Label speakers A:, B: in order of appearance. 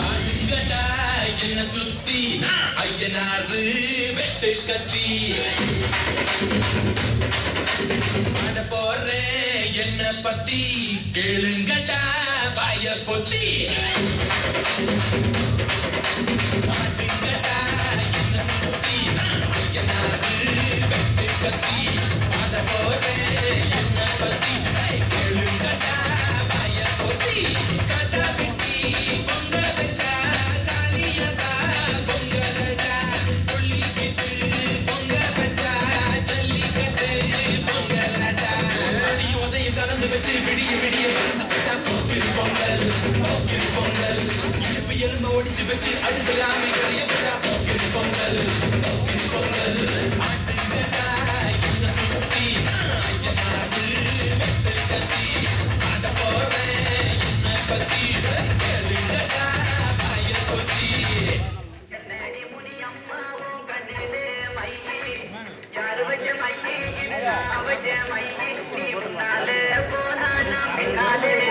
A: ஆடுங்கடா என்ன சுத்தி ஐயனாரு வெட்டு கத்தி பாட போறேன் என்ன பத்தி கேளுங்கடா பாய பொத்தி ஆடுங்கடா என்ன சுத்தி ஐயனாரு வெட்டு கத்தி பாட போறேன் என்ன பத்தி கேளுங்கடா பாய பொத்தி கதா வெட்டி பொங்க வச்சா தாலியதா பொங்கலடா துள்ளிக்கிட்டு பொங்க வச்சா ஜல்லிக்கட்டு பொங்கலடா அடி உதயம் கலந்து வச்சு விடிய விடிய மறந்து வச்சா போக்கிரு பொங்கல் இடுப்பு எலும்ப ஒடிச்சு வச்சு அடுப்பில்லாம கரைய வச்சா போக்கிரு பொங்கல் ஆட்டுங்கடா என்ன சுத்தி ஐயனாரு வெட்டு கத்தி ஆட போறேன் என்ன பத்தி கேளுங்கடா பாய பொத்தி
B: போனாலும்